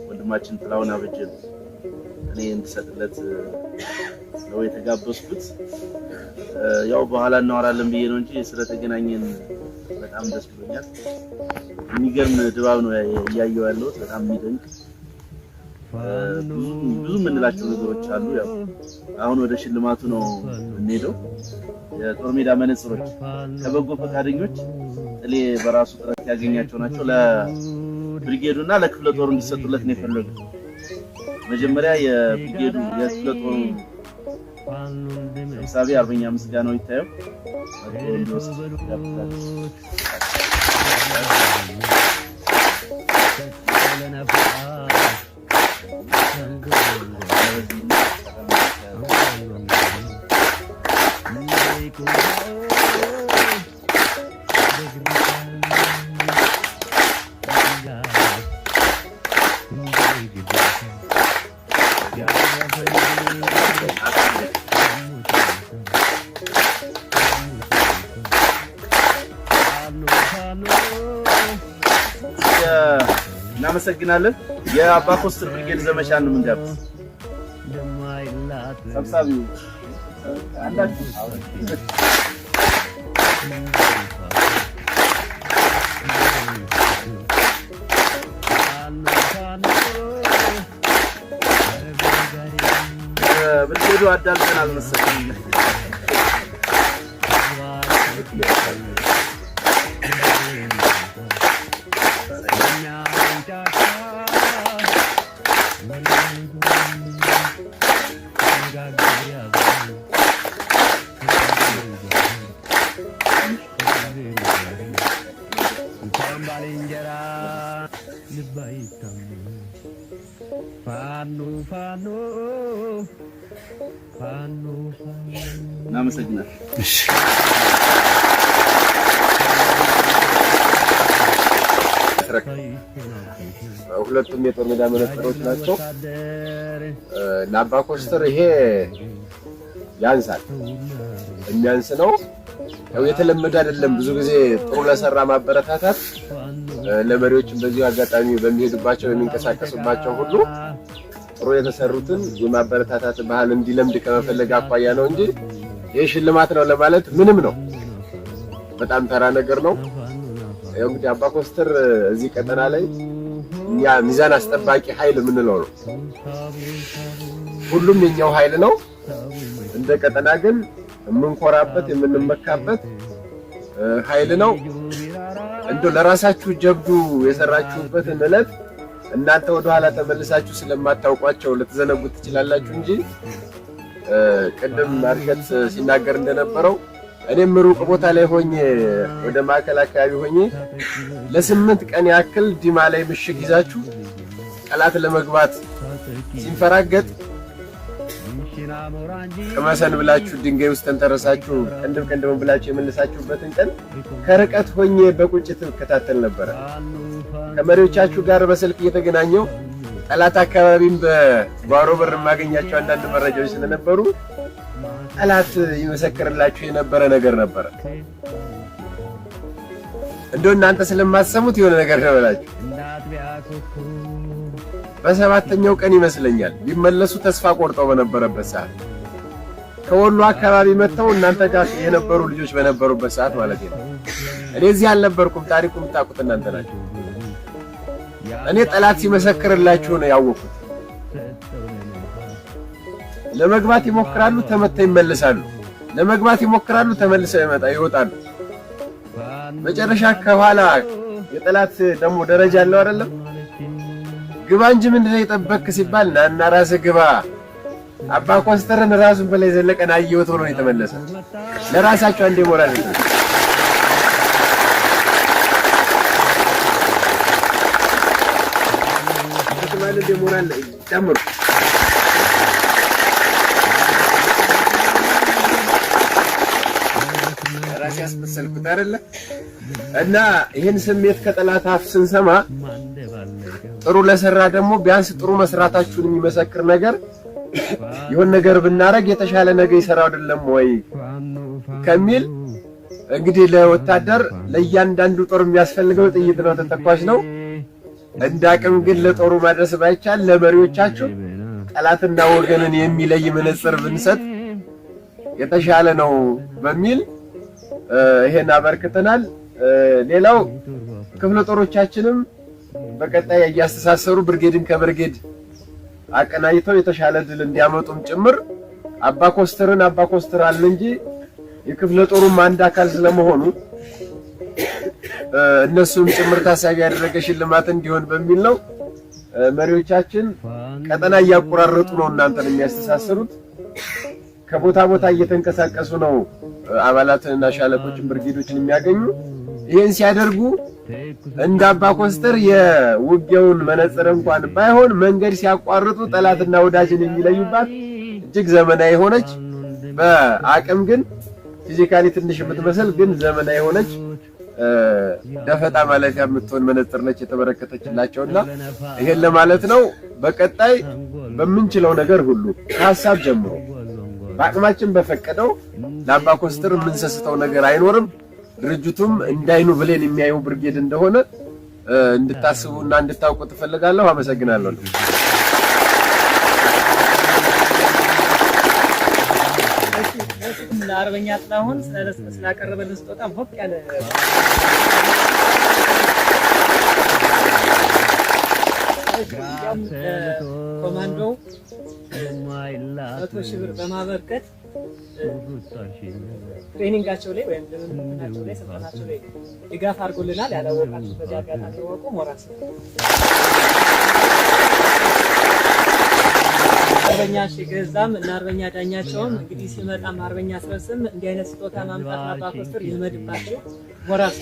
ወንድማችን ጥላውን አበጀን እኔ እንድሰጥለት ነው የተጋበዝኩት። ያው በኋላ እናወራለን ብዬ ነው እንጂ ስለተገናኘን በጣም ደስ ብሎኛል። የሚገርም ድባብ ነው ያያየው ያለው በጣም የሚደንቅ ብዙ ምንላቸው ነገሮች አሉ። ያው አሁን ወደ ሽልማቱ ነው እንሄደው። የጦር ሜዳ መነጽሮች ከበጎ ፈቃደኞች ጥሌ በራሱ ጥረት ያገኛቸው ናቸው። ለብሪጌዱና ለክፍለ ጦሩ እንዲሰጡለት ነው የፈለጉት። መጀመሪያ የብሪጌዱ የክፍለ ጦሩ ሰብሳቢ አርበኛ ምስጋናው ይታየው እናመሰግናለን። የአባ ኮስተር ብርጌድ ዘመቻን ነው የምንጋብዝ። ሰብሳቢው አንዳችሁ ብርጌዱ አዳልተናል መሰለኝ። እናመሰግናለን። እሺ ሁለቱም የጦር ሜዳ መነጽሮች ናቸው። ለአባ ኮስተር ይሄ ያንሳል፣ የሚያንስ ነው። ያው የተለመደ አይደለም። ብዙ ጊዜ ጥሩ ለሰራ ማበረታታት ለመሪዎችም በዚሁ አጋጣሚ በሚሄዱባቸው የሚንቀሳቀሱባቸው ሁሉ ጥሩ የተሰሩትን የማበረታታት ባህል እንዲለምድ ከመፈለግ አኳያ ነው እንጂ ይሄ ሽልማት ነው ለማለት ምንም ነው። በጣም ተራ ነገር ነው። ያው እንግዲህ አባ ኮስተር እዚህ ቀጠና ላይ ያ ሚዛን አስጠባቂ ኃይል የምንለው ነው። ሁሉም የኛው ኃይል ነው። እንደ ቀጠና ግን የምንኮራበት የምንመካበት ኃይል ነው። እንደው ለራሳችሁ ጀብዱ የሰራችሁበትን ዕለት እናንተ ወደ ኋላ ተመልሳችሁ ስለማታውቋቸው ልትዘነጉት ትችላላችሁ እንጂ ቅድም ማርሸት ሲናገር እንደነበረው እኔም ሩቅ ቦታ ላይ ሆኜ ወደ ማዕከል አካባቢ ሆኜ ለ8 ቀን ያክል ዲማ ላይ ምሽግ ይዛችሁ ጠላት ለመግባት ሲንፈራገጥ ከመሰን ብላችሁ ድንጋይ ውስጥ ተንተረሳችሁ ቀንድም ብላችሁ የመለሳችሁበትን ቀን ከርቀት ሆኜ በቁጭት ተከታተል ነበር። ከመሪዎቻችሁ ጋር በስልክ እየተገናኘው ጠላት አካባቢም በጓሮ በር ማገኛቸው አንዳንድ መረጃዎች ስለነበሩ ጠላት ይመሰክርላችሁ የነበረ ነገር ነበር። እንደው እናንተ ስለማትሰሙት የሆነ ነገር ተበላችሁ። በሰባተኛው ቀን ይመስለኛል ቢመለሱ ተስፋ ቆርጠው በነበረበት ሰዓት ከወሎ አካባቢ መተው እናንተ ጋር የነበሩ ልጆች በነበሩበት ሰዓት ማለት ነው። እኔ እዚህ አልነበርኩም። ታሪኩን የምታውቁት እናንተ ናችሁ። እኔ ጠላት ሲመሰክርላችሁ ነው ያወቁት። ለመግባት ይሞክራሉ፣ ተመተው ይመለሳሉ። ለመግባት ይሞክራሉ፣ ተመልሰው ይወጣሉ። መጨረሻ ከኋላ የጠላት ደግሞ ደረጃ አለው አይደለም። ግባ እንጂ ምንድነው የጠበቅ ሲባል ናና ራስህ ግባ። አባ ኮስተርን ራሱን በላይ ዘለቀን አየሁት ብሎ ነው የተመለሰ። ለራሳቸው አንዴ ሞራል ነው ከተማለ ሞራል ጨምሩ። ራስ ያስመሰልኩት አይደለ እና ይሄን ስሜት ከጠላት አፍ ስንሰማ ጥሩ ለሰራ ደግሞ ቢያንስ ጥሩ መስራታችሁን የሚመሰክር ነገር ይሁን ነገር ብናረግ የተሻለ ነገር ይሰራው አይደለም ወይ ከሚል እንግዲህ ለወታደር ለእያንዳንዱ ጦር የሚያስፈልገው ጥይት ነው፣ ተተኳሽ ነው። እንዳቅም ግን ለጦሩ ማድረስ ባይቻል ለመሪዎቻችሁ ጠላትና ወገንን የሚለይ መነጽር ብንሰጥ የተሻለ ነው በሚል ይሄን አበርክተናል። ሌላው ክፍለ ጦሮቻችንም በቀጣይ ያስተሳሰሩ ብርጌድን ከብርጌድ አቀናይተው የተሻለ ድል እንዲያመጡም ጭምር አባ ኮስተር አለ እንጂ የክፍለ ጦሩም አንድ አካል ስለመሆኑ እነሱም ጭምር ታሳቢ ያደረገ ሽልማት እንዲሆን በሚል ነው። መሪዎቻችን ቀጠና እያቆራረጡ ነው እናንተን የሚያስተሳስሩት። ከቦታ ቦታ እየተንቀሳቀሱ ነው አባላትንና ሻለቆችን ብርጌዶችን የሚያገኙ። ይሄን ሲያደርጉ እንደ አባ ኮስተር የውጊያውን መነጽር እንኳን ባይሆን መንገድ ሲያቋርጡ ጠላትና ወዳጅን የሚለዩባት እጅግ ዘመናዊ ሆነች፣ በአቅም ግን ፊዚካሊ ትንሽ የምትመስል ግን ዘመናዊ ሆነች ደፈጣ ማለፊያ የምትሆን መነጽር ነች የተበረከተችላቸውና ይሄን ለማለት ነው። በቀጣይ በምንችለው ነገር ሁሉ ከሀሳብ ጀምሮ በአቅማችን በፈቀደው ለአባ ኮስተር የምንሰስተው ነገር አይኖርም። ድርጅቱም እንዳይኑ ብሌን የሚያዩ ብርጌድ እንደሆነ እንድታስቡና እንድታውቁ ተፈልጋለሁ። አመሰግናለሁ። ለአርበኛ ጥላሁን ስላቀረበልን ስጦታ ሞቅ ያለ ኮማንዶ 100,000 ብር በማበርከት ትሬኒንጋቸው ላይ ወይም ልምምዳቸው ላይ ስልጠናቸው ላይ ድጋፍ አድርጎልናል። ያላወቃችሁ በዚህ አጋጣሚ ወቁ ሞራስ አርበኛ ሽገዛም እና አርበኛ ዳኛቸውም እንግዲህ ሲመጣም አርበኛ አስረስም እንዲህ አይነት ስጦታ ማምጣት አባ ኮስተር ይልመድባቸው ሞራስ